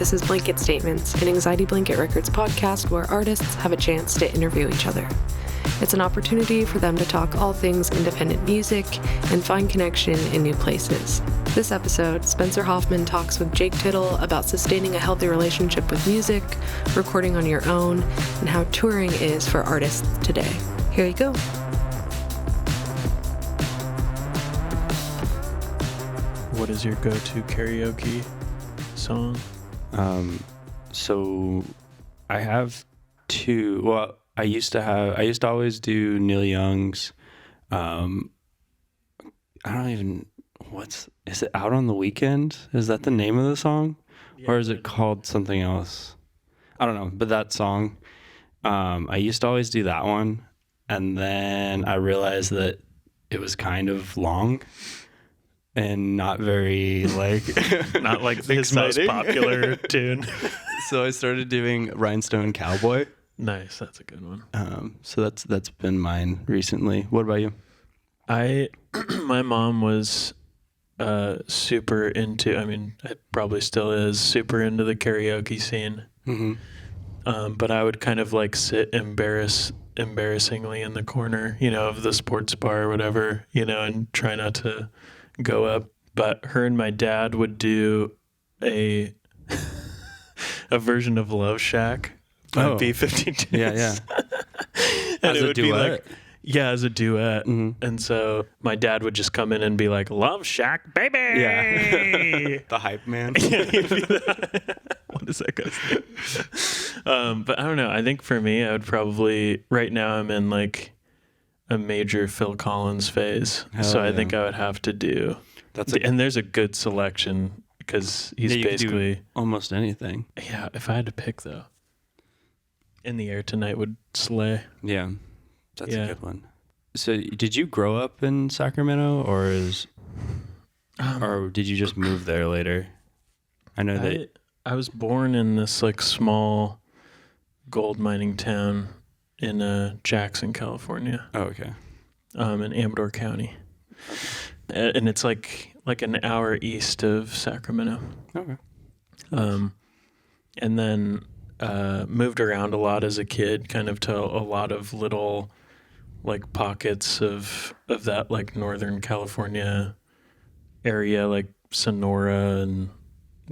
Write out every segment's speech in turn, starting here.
This is Blanket Statements, an Anxiety Blanket Records podcast where artists have a chance to interview each other. It's an opportunity for them to talk all things independent music and find connection in new places. This episode, Spencer Hoffman talks with Jake Tittle about sustaining a healthy relationship with music, recording on your own, and how touring is for artists today. Here you go. What is your go-to karaoke song? So I have two. Well, I used to always do Neil Young's. I don't even. Is it Out on the Weekend? Is that the name of the song, or is it called something else? I don't know. But that song, I used to always do that one, and then I realized that it was kind of long. And not very not like his most popular tune. So I started doing Rhinestone Cowboy. Nice, that's a good one. So that's been mine recently. What about you? My mom was super into. I mean, it probably still is super into the karaoke scene. Mm-hmm. But I would kind of like sit embarrassingly in the corner, of the sports bar or whatever, and try not to go up. But her and my dad would do a version of Love Shack by B-52. Yeah. And it would be like, as a duet. Mm-hmm. And so my dad would just come in and be like, Love Shack, baby! Yeah. The hype man. What is that guy's name? But I don't know. I think for me, I would probably, right now I'm in like a major Phil Collins phase. I think I would have to do and there's a good selection because he's basically do almost anything. Yeah, if I had to pick though, In the Air Tonight would slay. Yeah, that's a good one. So did you grow up in Sacramento or did you just move there later? I know that I was born in this like small gold mining town in Jackson, California. Oh, okay. In Amador County. Okay. And it's like an hour east of Sacramento. Okay. And then moved around a lot as a kid, kind of to a lot of little like pockets of that like Northern California area, like Sonora and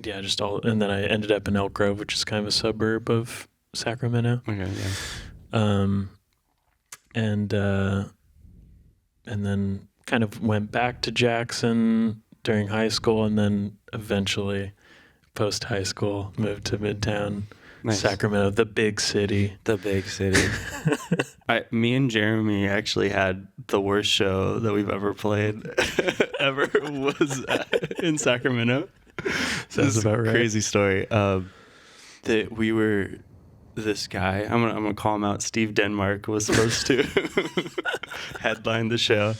just all. And then I ended up in Elk Grove, which is kind of a suburb of Sacramento. Okay, yeah. And then kind of went back to Jackson during high school, and then eventually post high school moved to Midtown Sacramento, the big city. Me and Jeremy actually had the worst show that we've ever played ever was in Sacramento. Sounds about right. Crazy story. That we were. This guy, I'm gonna call him out. Steve Denmark was supposed to headline the show,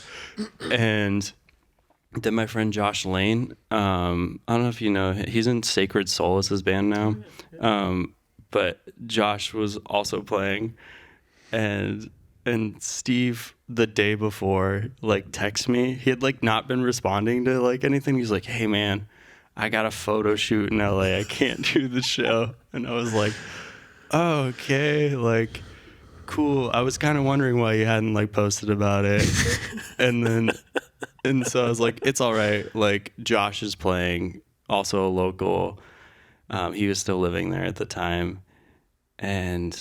and then my friend Josh Lane. I don't know if you know, he's in Sacred Soul as his band now, but Josh was also playing, and Steve the day before like texted me. He had like not been responding to like anything. He's like, "Hey man, I got a photo shoot in LA. I can't do the show," and I was like, oh, okay, like, cool. I was kind of wondering why you hadn't, like, posted about it. and so I was like, it's all right. Like, Josh is playing, also a local. He was still living there at the time. And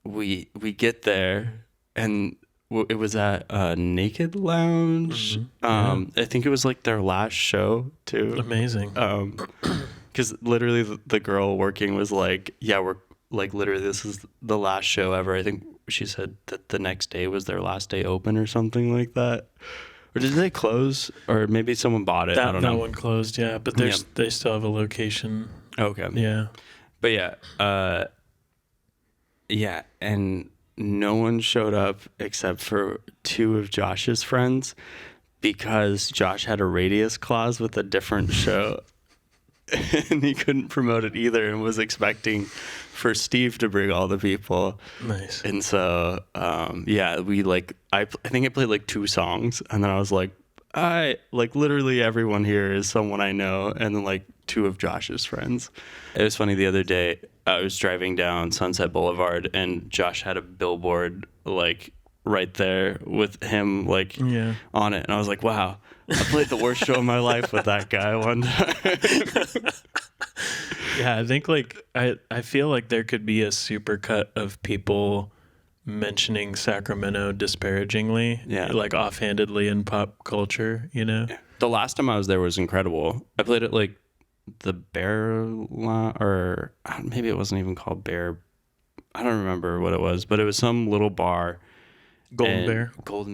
we get there, and it was at a Naked Lounge. Mm-hmm. I think it was, like, their last show, too. Amazing. Because literally the girl working was like, we're like literally this is the last show ever. I think she said that the next day was their last day open or something like that. Or did they close? Or maybe someone bought it. I don't know. That one closed, yeah. But they still have a location. Okay. Yeah. But and no one showed up except for two of Josh's friends because Josh had a radius clause with a different show. And he couldn't promote it either and was expecting for Steve to bring all the people. Nice. And so, we like, I think I played like 2 songs and then I was like, literally everyone here is someone I know. And then like two of Josh's friends. It was funny, the other day I was driving down Sunset Boulevard and Josh had a billboard like right there with him like on it, and I was like, wow, I played the worst show of my life with that guy one time. Yeah, I think like I feel like there could be a supercut of people mentioning Sacramento disparagingly, like offhandedly in pop culture, you know? Yeah. The last time I was there was incredible. I played at like the Bear or maybe it wasn't even called Bear. I don't remember what it was, but it was some little bar. Golden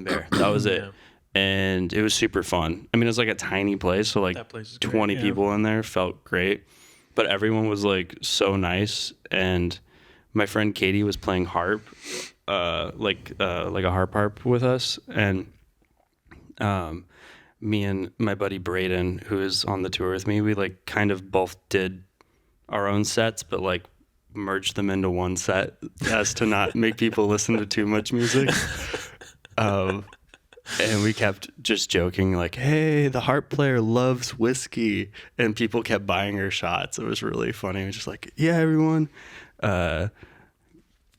Bear. That was it. Yeah. And it was super fun. I mean, it was like a tiny place, so like 20 people in there, felt great. But everyone was like so nice, and my friend Katie was playing harp, like a harp with us, and me and my buddy Braden, who is on the tour with me, we like kind of both did our own sets, but like merged them into one set as to not make people listen to too much music. And we kept just joking like, hey, the harp player loves whiskey, and people kept buying her shots. It was really funny. It was just like, yeah, everyone,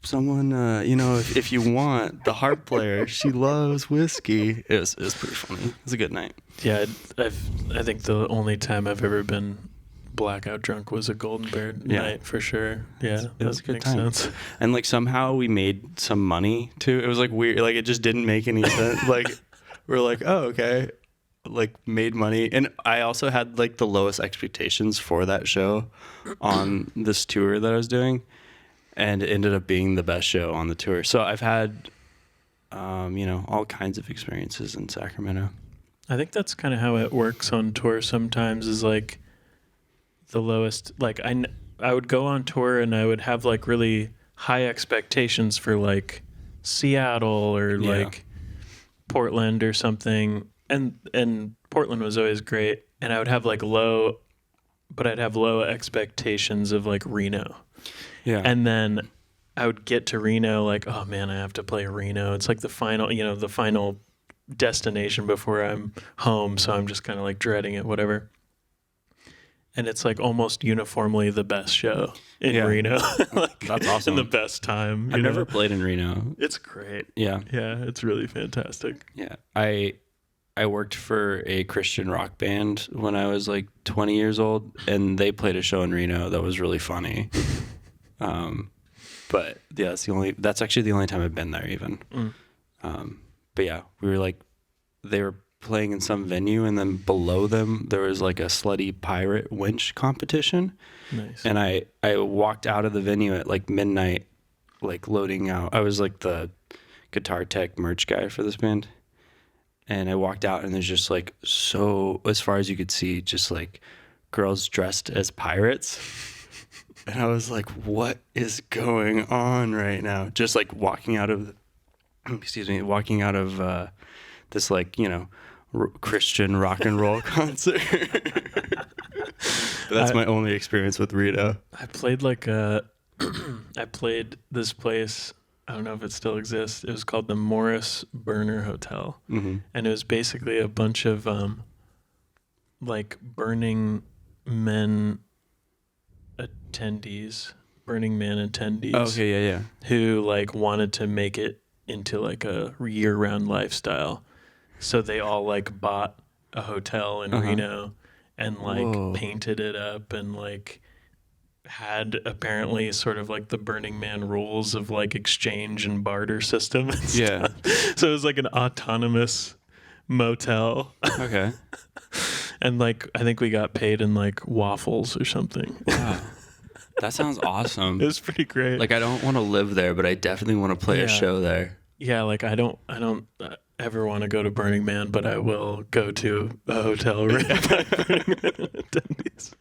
someone, if you want the harp player, she loves whiskey. It was pretty funny. It was a good night. Yeah, I think the only time I've ever been blackout drunk was a Golden Bear night for sure. Yeah, it was a good time. Sense. And like somehow we made some money too. It was like weird. Like it just didn't make any sense. Like we're like, oh, okay. Like made money. And I also had like the lowest expectations for that show on this tour that I was doing, and it ended up being the best show on the tour. So I've had, all kinds of experiences in Sacramento. I think that's kind of how it works on tour sometimes, is like the lowest, like I would go on tour and I would have like really high expectations for like Seattle or like Portland or something, and Portland was always great, and I would have like low expectations of like Reno, and then I would get to Reno like, oh man, I have to play Reno. It's like the final destination before I'm home, so I'm just kind of like dreading it, whatever. And it's like almost uniformly the best show in Reno. Like, that's awesome. And the best time. I've never played in Reno. It's great. Yeah. Yeah, it's really fantastic. Yeah. I worked for a Christian rock band when I was like 20 years old, and they played a show in Reno that was really funny. But yeah, that's actually the only time I've been there even. But yeah, we were like, they were playing in some venue, and then below them there was like a slutty pirate winch competition. Nice. And I walked out of the venue at like midnight, like loading out. I was like the guitar tech merch guy for this band, and I walked out, and there's just like, so as far as you could see, just like girls dressed as pirates. And I was like, what is going on right now? Just like walking out of this like, Christian rock and roll concert. That's my only experience with Reno. I played I played this place, I don't know if it still exists. It was called the Morris Burner Hotel. Mm-hmm. And it was basically a bunch of like Burning Man attendees. Okay, yeah. Who like wanted to make it into like a year-round lifestyle. So they all like bought a hotel in Reno and like painted it up and like had apparently sort of like the Burning Man rules of like exchange and barter system and stuff. So it was like an autonomous motel. Okay. And like I think we got paid in like waffles or something. Wow. That sounds awesome. It was pretty great. Like I don't want to live there, but I definitely want to play a show there. Yeah, like I don't ever want to go to Burning Man, but I will go to a hotel ran by Burning Man attendees.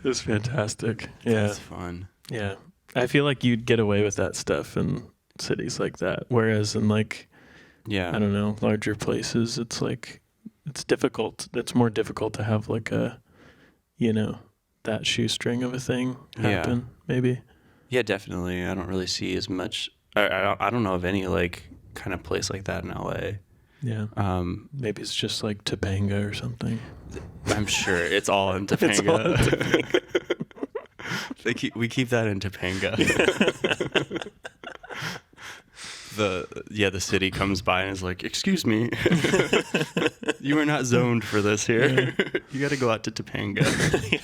It was fantastic. Yeah. That's fun. Yeah. I feel like you'd get away with that stuff in cities like that. Whereas in like, I don't know, larger places, it's like, it's difficult. It's more difficult to have like a, that shoestring of a thing happen, maybe. Yeah, definitely. I don't really see as much. I don't know of any like kind of place like that in LA. Yeah. Maybe it's just like Topanga or something. I'm sure it's all in Topanga. It's all in Topanga. We keep that in Topanga. The city comes by and is like, "Excuse me, you are not zoned for this here. Yeah. You got to go out to Topanga." Yeah.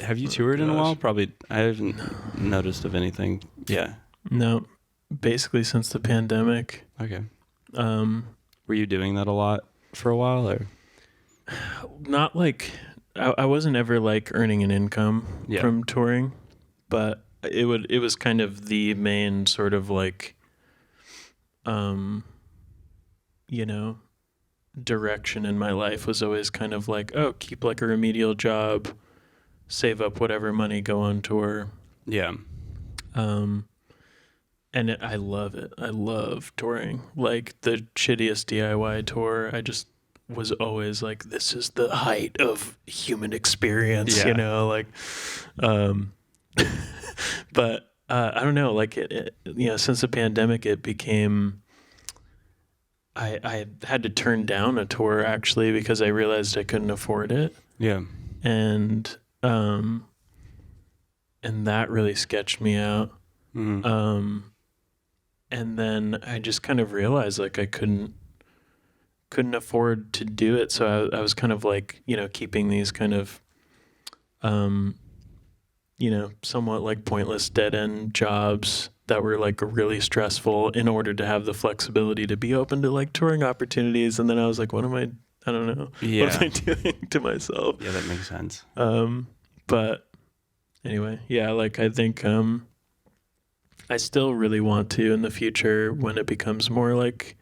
Have you toured in a while? Probably. I haven't noticed of anything. Yeah. No, basically since the pandemic. Okay. Were you doing that a lot for a while, or? Not like I wasn't ever like earning an income from touring, but it was kind of the main sort of like, direction in my life was always kind of like, oh, keep like a remedial job, save up whatever money, go on tour. Yeah. And I love it. I love touring. Like the shittiest DIY tour, I just was always like, this is the height of human experience, like, but I don't know, like it since the pandemic, it became, I had to turn down a tour actually because I realized I couldn't afford it. Yeah. And that really sketched me out. Mm-hmm. And then I just kind of realized like I couldn't afford to do it. So I was kind of like, keeping these kind of, somewhat like pointless dead end jobs that were like really stressful in order to have the flexibility to be open to like touring opportunities. And then I was like, I don't know. Yeah. What am I doing to myself? Yeah, that makes sense. But anyway, yeah, like I think, I still really want to in the future when it becomes more like,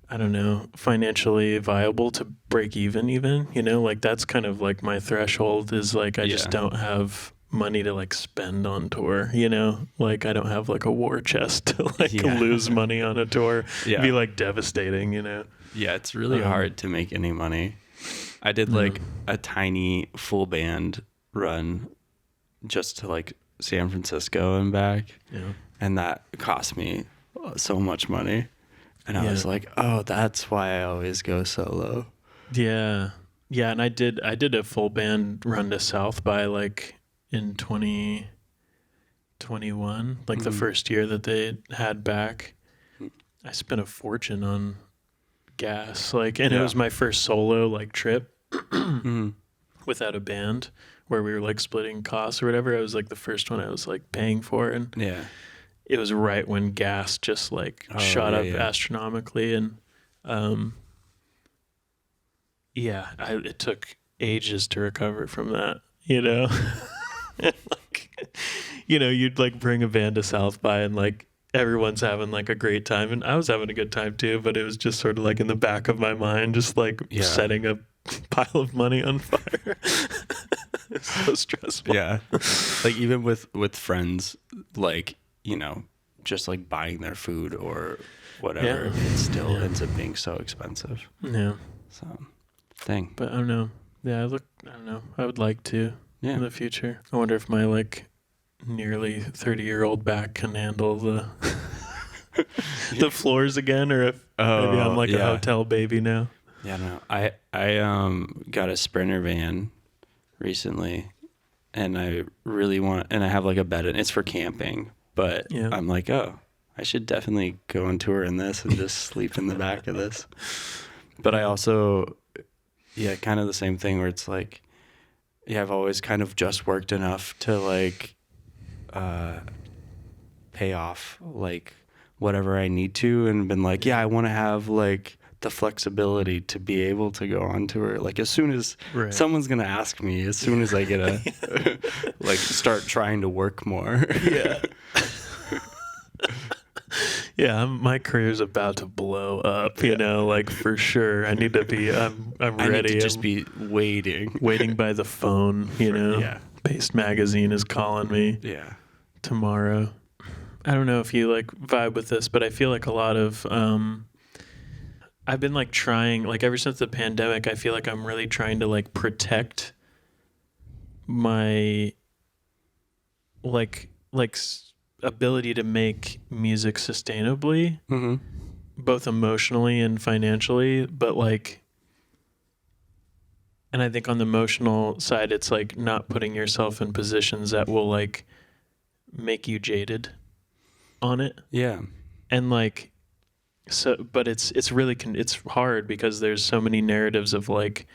I don't know, financially viable to break even, like that's kind of like my threshold is like, I just don't have money to like spend on tour, like I don't have like a war chest to like lose money on a tour. It'd be like devastating, Yeah, it's really hard to make any money. I did like a tiny full band run just to like San Francisco and back. Yeah. And that cost me so much money. And I was like, oh, that's why I always go solo. Yeah. Yeah. And I did a full band run to South by like in 2021, like the first year that they had back. I spent a fortune on gas, like, and it was my first solo like trip without a band where we were like splitting costs or whatever. It was like the first one I was like paying for. And it was right when gas just like shot up astronomically. And, it took ages to recover from that, and like, you'd like bring a band to South by and like everyone's having like a great time. And I was having a good time too, but it was just sort of like in the back of my mind, just like setting a pile of money on fire. It's so stressful. Yeah. Like even with friends, like, just like buying their food or whatever, it still ends up being so expensive. Yeah. So, dang. But I don't know. Yeah, I don't know. I would like to in the future. I wonder if my like nearly 30-year-old back can handle the the floors again, or if maybe I'm like a hotel baby now. Yeah, no. I got a Sprinter van recently, and I really want, and I have like a bed, and it's for camping, but I'm like, oh, I should definitely go on tour in this and just sleep in the back of this. But I also, kind of the same thing where it's like, I've always kind of just worked enough to like pay off like whatever I need to, and been like, I want to have like the flexibility to be able to go on tour. Like as soon as someone's going to ask me, as soon as I get a, like start trying to work more. My career's about to blow up, like for sure. I need to be, I'm ready. I need to just be waiting by the phone, Paste Magazine is calling me tomorrow. I don't know if you like vibe with this, but I feel like a lot of, I've been like trying, like ever since the pandemic, I feel like I'm really trying to like protect my like ability to make music sustainably. both emotionally and financially, but like, and I think on the emotional side, it's like not putting yourself in positions that will like make you jaded on it. Yeah. And like, so, but it's really, it's hard because there's so many narratives of like,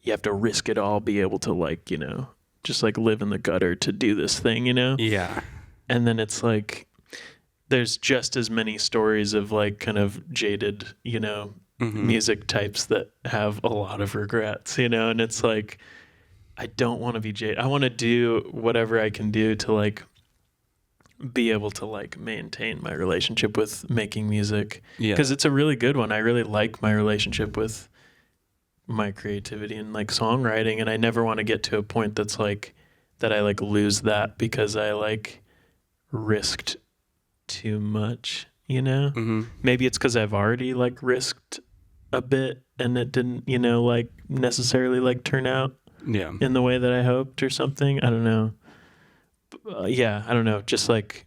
you have to risk it all, be able to like, you know, just like live in the gutter to do this thing, you know? Yeah. And then it's like, there's just as many stories of like kind of jaded, you know, music types that have a lot of regrets, you know? And it's like, I don't want to be jaded. I want to do whatever I can do to like be able to like maintain my relationship with making music. Yeah. Because it's a really good one. I really like my relationship with my creativity and like songwriting, and I never want to get to a point that's like that I like lose that because I like risked too much, you know? Maybe it's because I've already like risked a bit and it didn't, you know, like necessarily like turn out in the way that I hoped or something. I don't know. Yeah, I don't know. Just like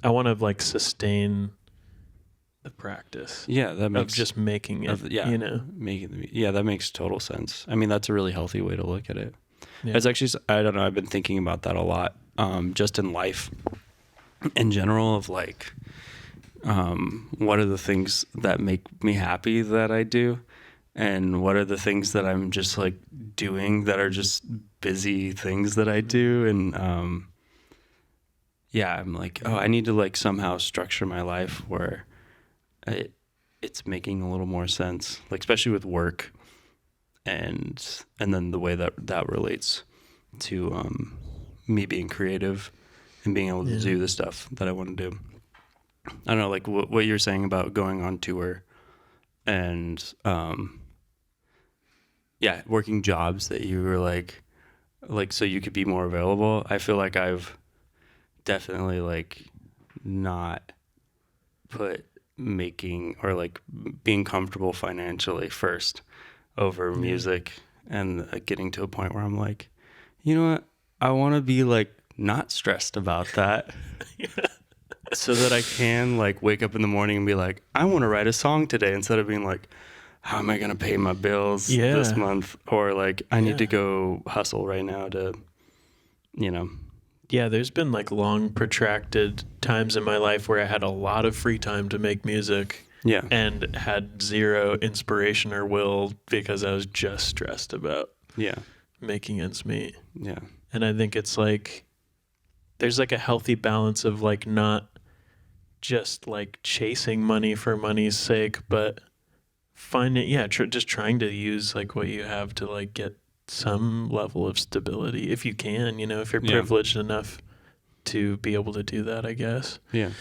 I want to like sustain the practice. Yeah, that makes of just making it. You know, that makes total sense. I mean, that's a really healthy way to look at it. Yeah. It's actually, I don't know. I've been thinking about that a lot, just in life, in general. Of like, what are the things that make me happy that I do, and what are the things that I'm just like doing that are just busy things that I do, and I'm like, oh, I need to like somehow structure my life where it's making a little more sense, like especially with work, and then the way that relates to me being creative and being able to do the stuff that I want to do. I don't know, like what you're saying about going on tour and working jobs that you were like so you could be more available. I feel like I've definitely like not put making or like being comfortable financially first over music, and getting to a point where I'm like, you know what, I want to be like not stressed about that. So that I can like wake up in the morning and be like, I want to write a song today, instead of being like, how am I going to pay my bills this month, or like I need to go hustle right now to, you know. Yeah, there's been like long protracted times in my life where I had a lot of free time to make music. Yeah. And had zero inspiration or will because I was just stressed about making ends meet. Yeah. And I think it's like there's like a healthy balance of like not just like chasing money for money's sake, but finding just trying to use like what you have to like get some level of stability if you can, you know, if you're privileged enough to be able to do that, I guess. Yeah.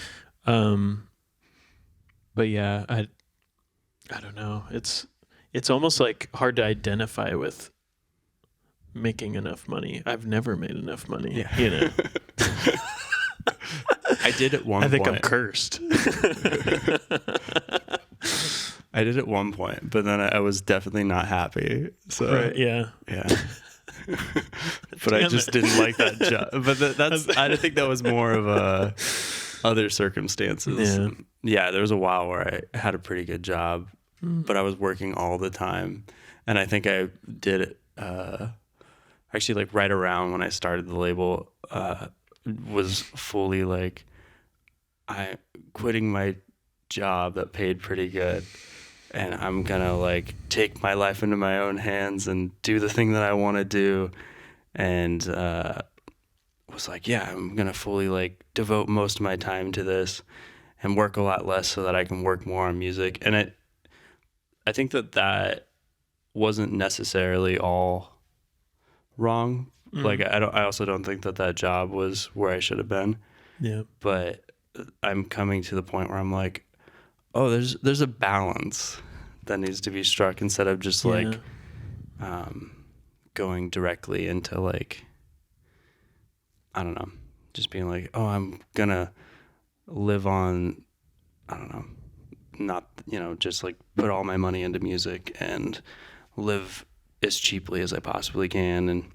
But yeah, I don't know. It's almost like hard to identify with making enough money. I've never made enough money, you know. I did at one point. I think I'm cursed. I did at one point, but then I was definitely not happy. So right, yeah. But I just didn't like that job. But that's I think that was more of a other circumstances. Yeah, there was a while where I had a pretty good job, but I was working all the time, and I think I did it actually like right around when I started the label. Was fully like I quitting my job that paid pretty good, and I'm gonna like take my life into my own hands and do the thing that I want to do, and was like, I'm gonna fully like devote most of my time to this and work a lot less so that I can work more on music. And I think that wasn't necessarily all wrong. Like I also don't think that job was where I should have been. Yeah. But I'm coming to the point where I'm like, oh, there's a balance that needs to be struck, instead of just like going directly into like, I don't know, just being like, oh, I'm gonna live on, I don't know, not, you know, just like put all my money into music and live as cheaply as I possibly can. And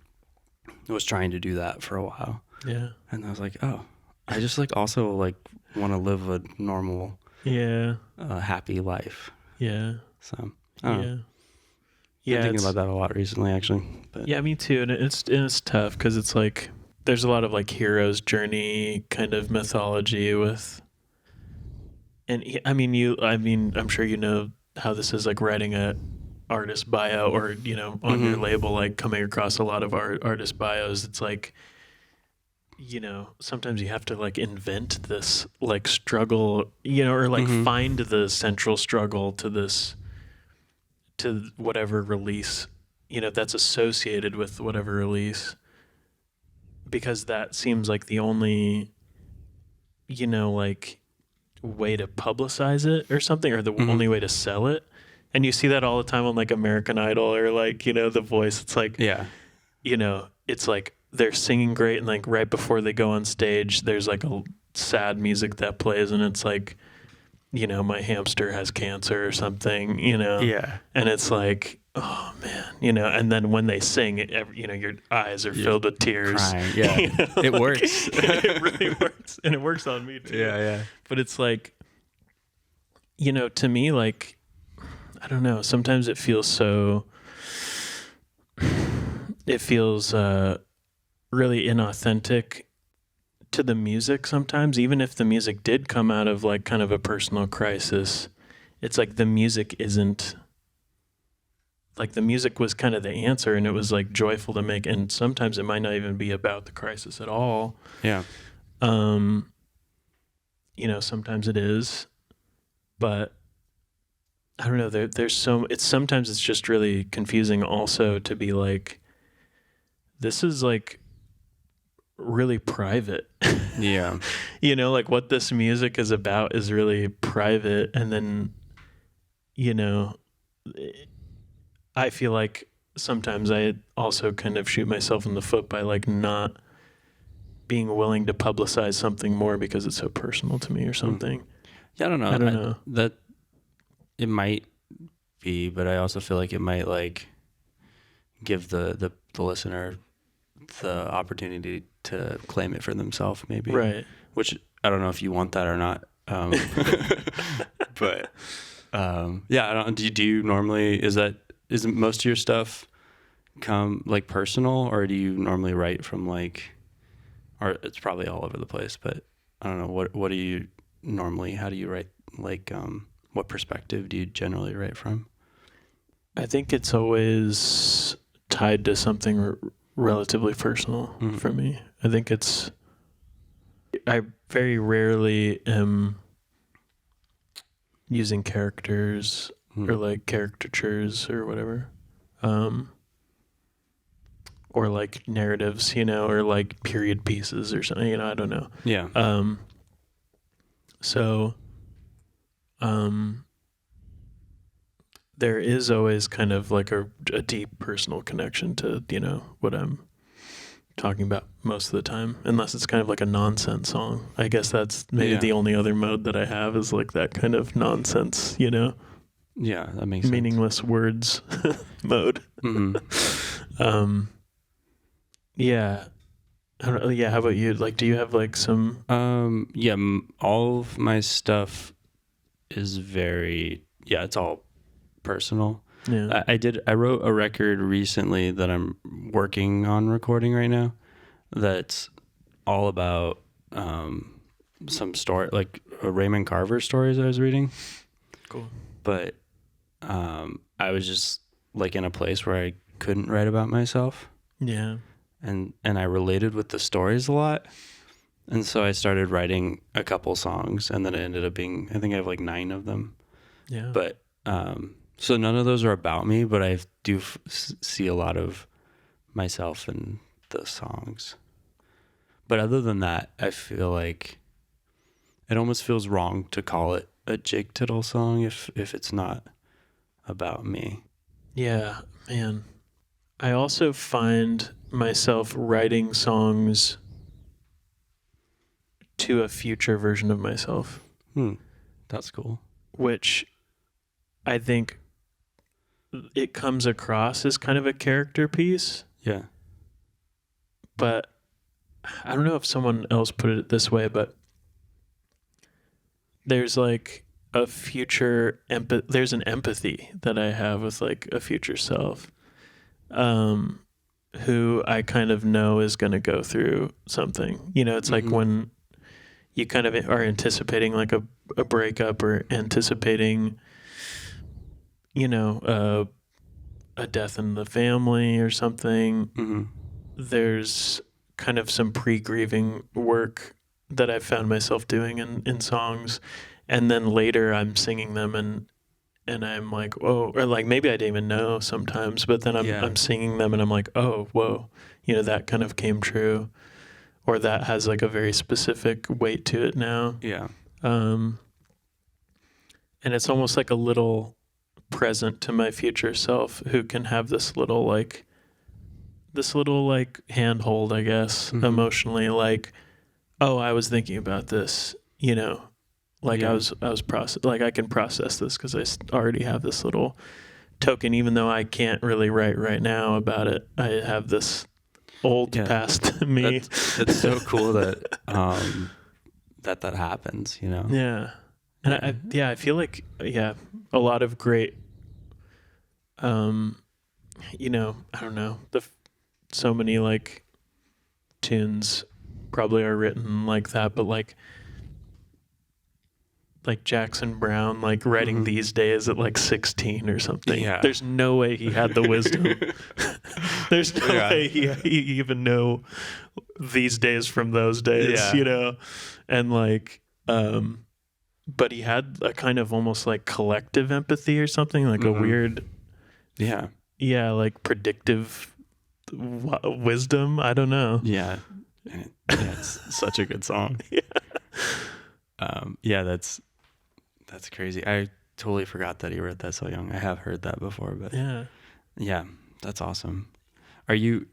I was trying to do that for a while. Yeah. And I was like, oh, I just like also like want to live a normal a happy life. Yeah. So I don't know. Yeah. Yeah, been thinking about that a lot recently, actually. But. Yeah, me too. And it's tough because it's like there's a lot of like hero's journey kind of mythology with. And I'm sure you know how this is like writing a artist bio or on your label, like coming across a lot of artist bios. It's like sometimes you have to like invent this like struggle, or like find the central struggle to whatever release, that's associated with whatever release, because that seems like the only, like way to publicize it or something, or the only way to sell it. And you see that all the time on like American Idol or like, The Voice. It's like, it's like they're singing great. And like right before they go on stage, there's like a sad music that plays and it's like, my hamster has cancer or something, Yeah. And it's like, oh man, and then when they sing it, your eyes are filled with tears. Crying. Yeah. It works. It really works. And it works on me too. Yeah. But it's like, to me, like, I don't know, sometimes it feels really inauthentic to the music sometimes, even if the music did come out of like kind of a personal crisis. It's like the music isn't like, the music was kind of the answer and it was like joyful to make, and sometimes it might not even be about the crisis at all. Yeah. Sometimes it is, but I don't know, sometimes it's just really confusing also to be like, this is like really private. Yeah. Like what this music is about is really private. And then, I feel like sometimes I also kind of shoot myself in the foot by like not being willing to publicize something more because it's so personal to me or something. Yeah, I don't know. I don't know. That it might be, but I also feel like it might like give the listener the opportunity to claim it for themselves, maybe. Right. Which I don't know if you want that or not. But yeah, I don't. Do you normally is most of your stuff come like personal, or do you normally write from like, or it's probably all over the place, but I don't know, what do you normally, how do you write, like what perspective do you generally write from? I think it's always tied to something relatively personal for me. I think I very rarely am using characters or like caricatures or whatever, or like narratives, or like period pieces or something, I don't know. Yeah. So there is always kind of like a deep personal connection to, what I'm talking about most of the time, unless it's kind of like a nonsense song. I guess that's maybe the only other mode that I have is like that kind of nonsense, Yeah, that makes sense. Meaningless words mode. Yeah. I don't know. Yeah. How about you? Like, do you have like some? Yeah. All of my stuff is it's all personal. Yeah. I wrote a record recently that I'm working on recording right now. That's all about some story, like Raymond Carver stories I was reading. Cool. But I was just like in a place where I couldn't write about myself. Yeah. And I related with the stories a lot. And so I started writing a couple songs, and then it ended up being, I think I have like 9 of them. Yeah. But so none of those are about me, but I do see a lot of myself in the songs. But other than that, I feel like it almost feels wrong to call it a Jake Tittle song if it's not about me. Yeah, man. I also find myself writing songs to a future version of myself. That's cool. Which I think it comes across as kind of a character piece. Yeah. But I don't know if someone else put it this way, but there's like a future there's an empathy that I have with like a future self, who I kind of know is going to go through something. You know, it's like when you kind of are anticipating like a breakup, or anticipating, you know, a death in the family or something. There's kind of some pre-grieving work that I found myself doing in songs, and then later I'm singing them and I'm like, oh, or like maybe I didn't even know sometimes, but then I'm singing them and I'm like, oh, whoa, you know, that kind of came true, or that has like a very specific weight to it now. Yeah. And it's almost like a little present to my future self, who can have this little handhold, I guess, emotionally, like, oh, I was thinking about this, you know, like I was like, I can process this because I already have this little token, even though I can't really write right now about it. I have this old past me. It's so cool that that happens, you know? Yeah. And I feel like, a lot of great, you know, I don't know, so many like tunes probably are written like that, but like Jackson Browne, like writing These Days at like 16 or something. Yeah. There's no way he had the wisdom. There's no way he even know These Days from those days, you know? And like, but he had a kind of almost like collective empathy or something, like a weird, like predictive wisdom. I don't know. Yeah. It's such a good song. That's crazy. I totally forgot that he wrote that so young. I have heard that before, but yeah, that's awesome. Are you?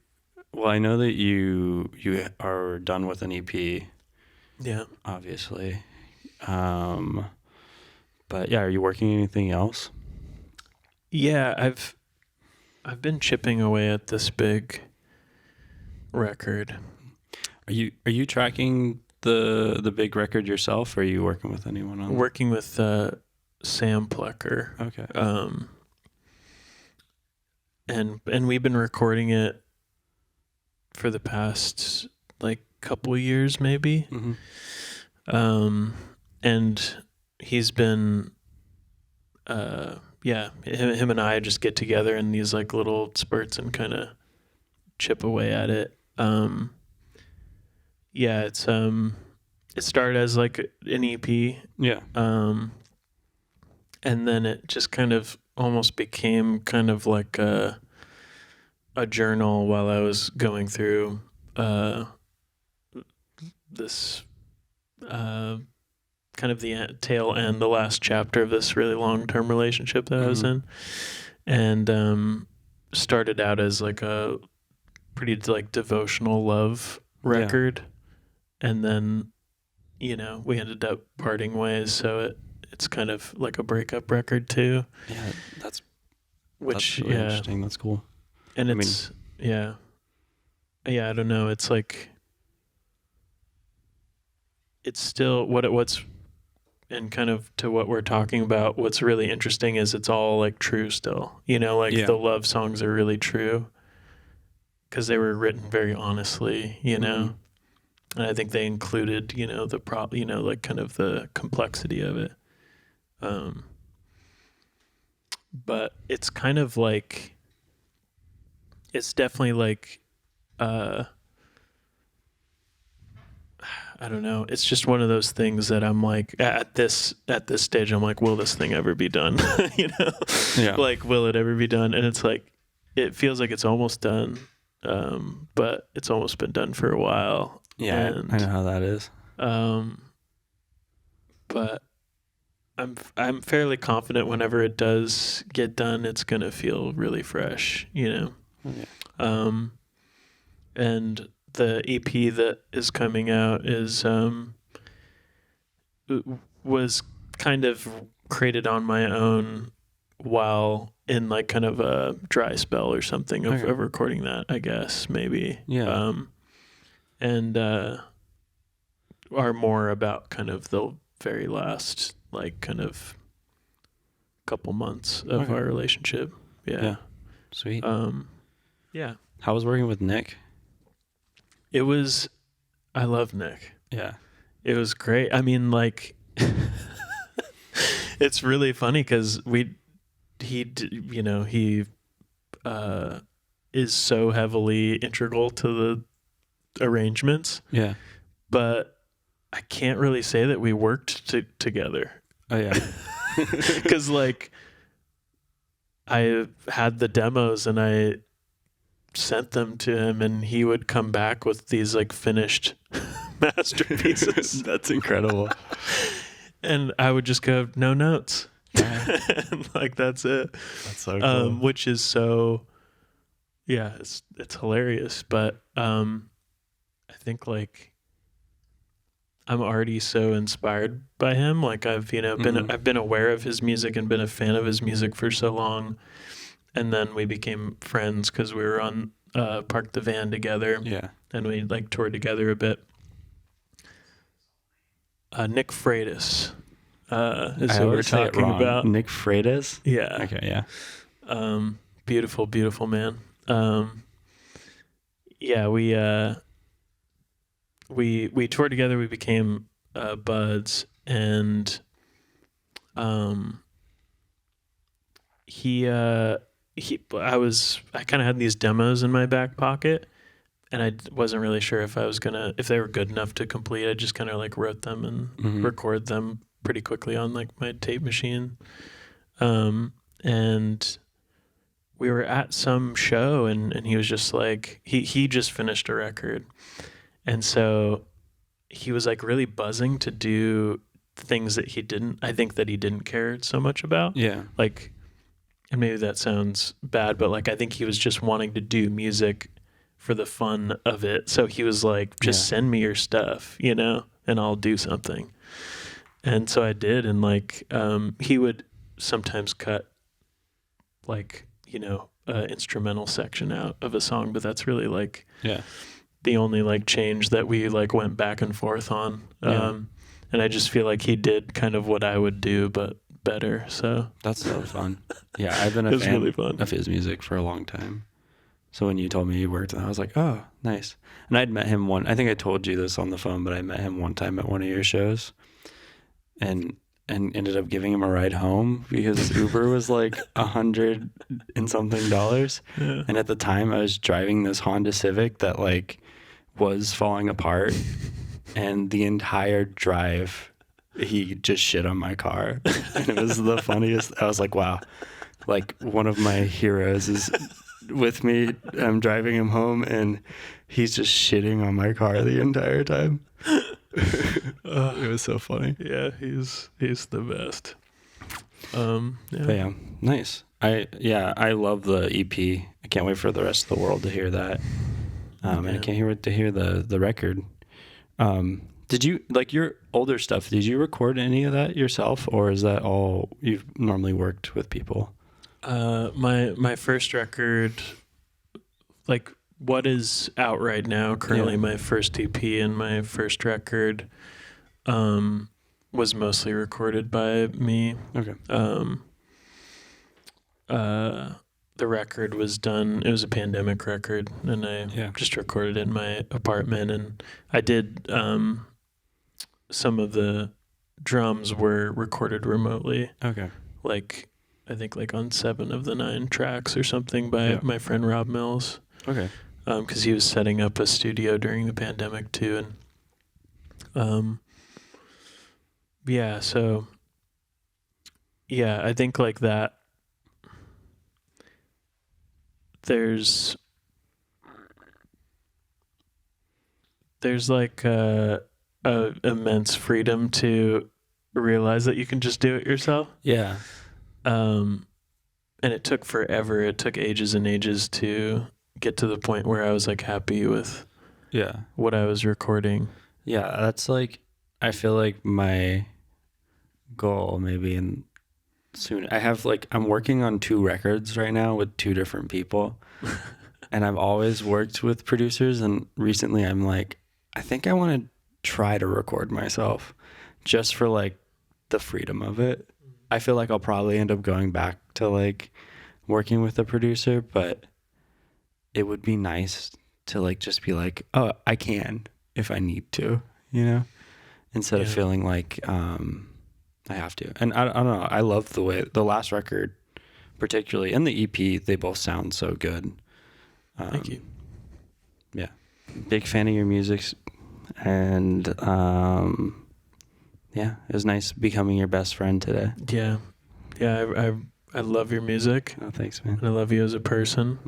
Well, I know that you are done with an EP. Yeah, obviously. But yeah, are you working on anything else? Yeah, I've been chipping away at this big record. Are you tracking the big record yourself, or are you working with anyone on working with Sam Plecker? Okay. And we've been recording it for the past like couple years maybe. And he's been him and I just get together in these like little spurts and kind of chip away at it. It's it started as like an EP. Yeah. And then it just kind of almost became kind of like a journal while I was going through this kind of the tail end, the last chapter of this really long-term relationship that I was in. And started out as like a pretty like devotional love record. And then, you know, we ended up parting ways, so it's kind of like a breakup record too. Yeah, that's really interesting. That's cool. And I don't know. It's like, it's still what's, and kind of to what we're talking about, what's really interesting is it's all like true still, you know, like the love songs are really true because they were written very honestly, you know. And I think they included, you know, like kind of the complexity of it. But it's kind of like, it's definitely like, I don't know. It's just one of those things that I'm like, at this stage, I'm like, will this thing ever be done? You know, like, will it ever be done? And it's like, it feels like it's almost done. But it's almost been done for a while. Yeah, and, I know how that is. But I'm fairly confident whenever it does get done, it's gonna feel really fresh, you know. And the EP that is coming out was kind of created on my own while in like kind of a dry spell or something of recording that, I guess, maybe. And are more about kind of the very last like kind of couple months of our relationship. Yeah. Sweet. Yeah. How was working with Nick? I love Nick. Yeah. It was great. I mean, like, it's really funny because he is so heavily integral to the arrangements. Yeah. But I can't really say that we worked together. Oh yeah. Because like I had the demos and I sent them to him, and he would come back with these like finished masterpieces. That's incredible. And I would just go, no notes. And like that's it. That's so cool. Which is so, yeah, it's hilarious. But I think like I'm already so inspired by him. Like I've been aware of his music and been a fan of his music for so long. And then we became friends because we were on Park the Van together. Yeah. And we like toured together a bit. Nick Freitas is who we're talking about. Nick Freitas? Yeah. Okay, yeah. Beautiful, beautiful man. Yeah, we toured together. We became buds, and I kind of had these demos in my back pocket, and I wasn't really sure if they were good enough to complete. I just kind of like wrote them and record them pretty quickly on like my tape machine. And we were at some show, and he was just like, he just finished a record. And so he was like really buzzing to do things that he didn't care so much about. Yeah. Like, and maybe that sounds bad, but like I think he was just wanting to do music for the fun of it. So he was like, just send me your stuff, and I'll do something. And so I did. And like, he would sometimes cut like, instrumental section out of a song, but that's really like the only like change that we like went back and forth on. And I just feel like he did kind of what I would do, but better. So that's so fun. Yeah, I've been a fan really of his music for a long time. So when you told me you worked, I was like, oh, nice. And I'd met him I think I told you this on the phone, but I met him one time at one of your shows, and ended up giving him a ride home because Uber was like $100 and something. Yeah. And at the time I was driving this Honda Civic that like was falling apart, and the entire drive he just shit on my car. And it was the funniest. I was like, wow, like one of my heroes is with me. I'm driving him home and he's just shitting on my car the entire time. It was so funny. Yeah, he's the best. But yeah, nice. I love the EP. I can't wait for the rest of the world to hear that. And I can't wait to hear the record. Did you, like your older stuff, did you record any of that yourself, or is that all you've normally worked with people? My first record, like what is out right now currently, my first EP and my first record, was mostly recorded by me. Okay. The record was done, it was a pandemic record, and I just recorded it in my apartment, and I did, some of the drums were recorded remotely. Okay. Like, I think like on 7 of the 9 tracks or something by my friend Rob Mills. Okay. Because he was setting up a studio during the pandemic too. And so I think like that there's like a immense freedom to realize that you can just do it yourself. Yeah. And it took forever. It took ages and ages to get to the point where I was like happy with what I was recording. Yeah, that's like, I feel like my goal maybe in soon. I have like, I'm working on 2 records right now with 2 different people. And I've always worked with producers, and recently I'm like, I think I want to try to record myself just for like the freedom of it. I feel like I'll probably end up going back to like working with a producer, but it would be nice to like just be like, oh, I can if I need to, you know, instead of feeling like I have to. And I don't know. I love the way the last record, particularly, and the EP, they both sound so good. Thank you. Yeah. Big fan of your music. And yeah, it was nice becoming your best friend today. Yeah. Yeah, I love your music. Oh, thanks, man. And I love you as a person.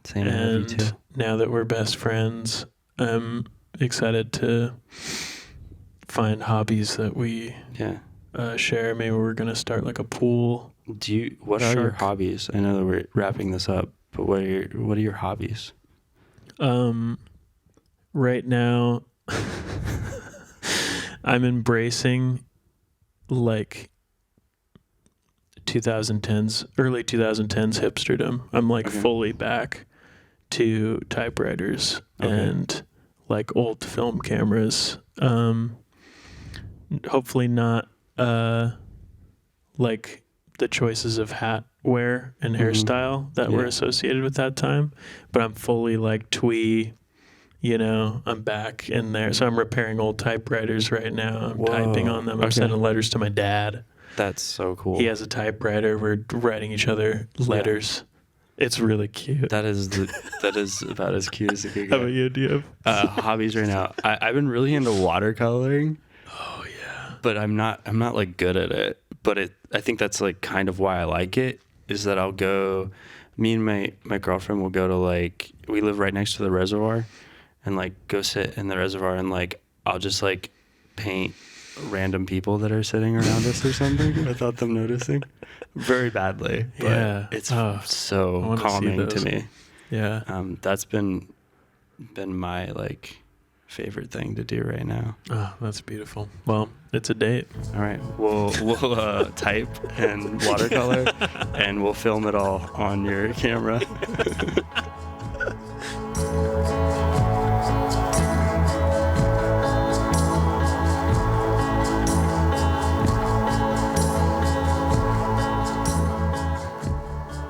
Same, I love you too. Now that we're best friends, I'm excited to find hobbies that we share. Maybe we're going to start like a pool. What are your hobbies? I know that we're wrapping this up, but what are your hobbies? Right now, I'm embracing like early 2010s hipsterdom. I'm like fully back to typewriters and like old film cameras. Hopefully not like the choices of hat wear and hairstyle that were associated with that time, but I'm fully like twee, you know, I'm back in there. So I'm repairing old typewriters right now. I'm typing on them. I'm sending letters to my dad. That's so cool. He has a typewriter. We're writing each other letters. Yeah. It's really cute. That is about as cute as it could get. How about you? Do you have hobbies right now? I've been really into watercoloring. Oh yeah. But I'm not like good at it. But I think that's like kind of why I like it, is that I'll go, me and my girlfriend will go to like, we live right next to the reservoir, and like go sit in the reservoir, and like I'll just like paint random people that are sitting around us or something without them noticing, very badly, but it's so calming to me. That's been my like favorite thing to do right now. Oh, that's beautiful. Well, it's a date. All right, we'll type and watercolor and we'll film it all on your camera.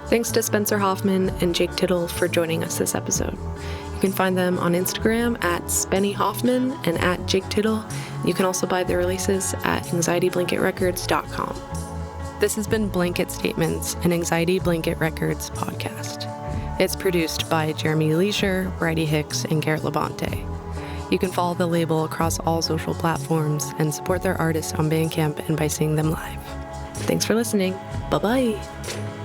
Thanks to Spencer Hoffman and Jake Tittle for joining us this episode. You can find them on Instagram at Spenny Hoffman and at Jake Tittle. You can also buy their releases at anxietyblanketrecords.com. This has been Blanket Statements, an Anxiety Blanket Records podcast. It's produced by Jeremy Leisure, Brady Hicks, and Garrett Labonte. You can follow the label across all social platforms and support their artists on Bandcamp and by seeing them live. Thanks for listening. Bye-bye.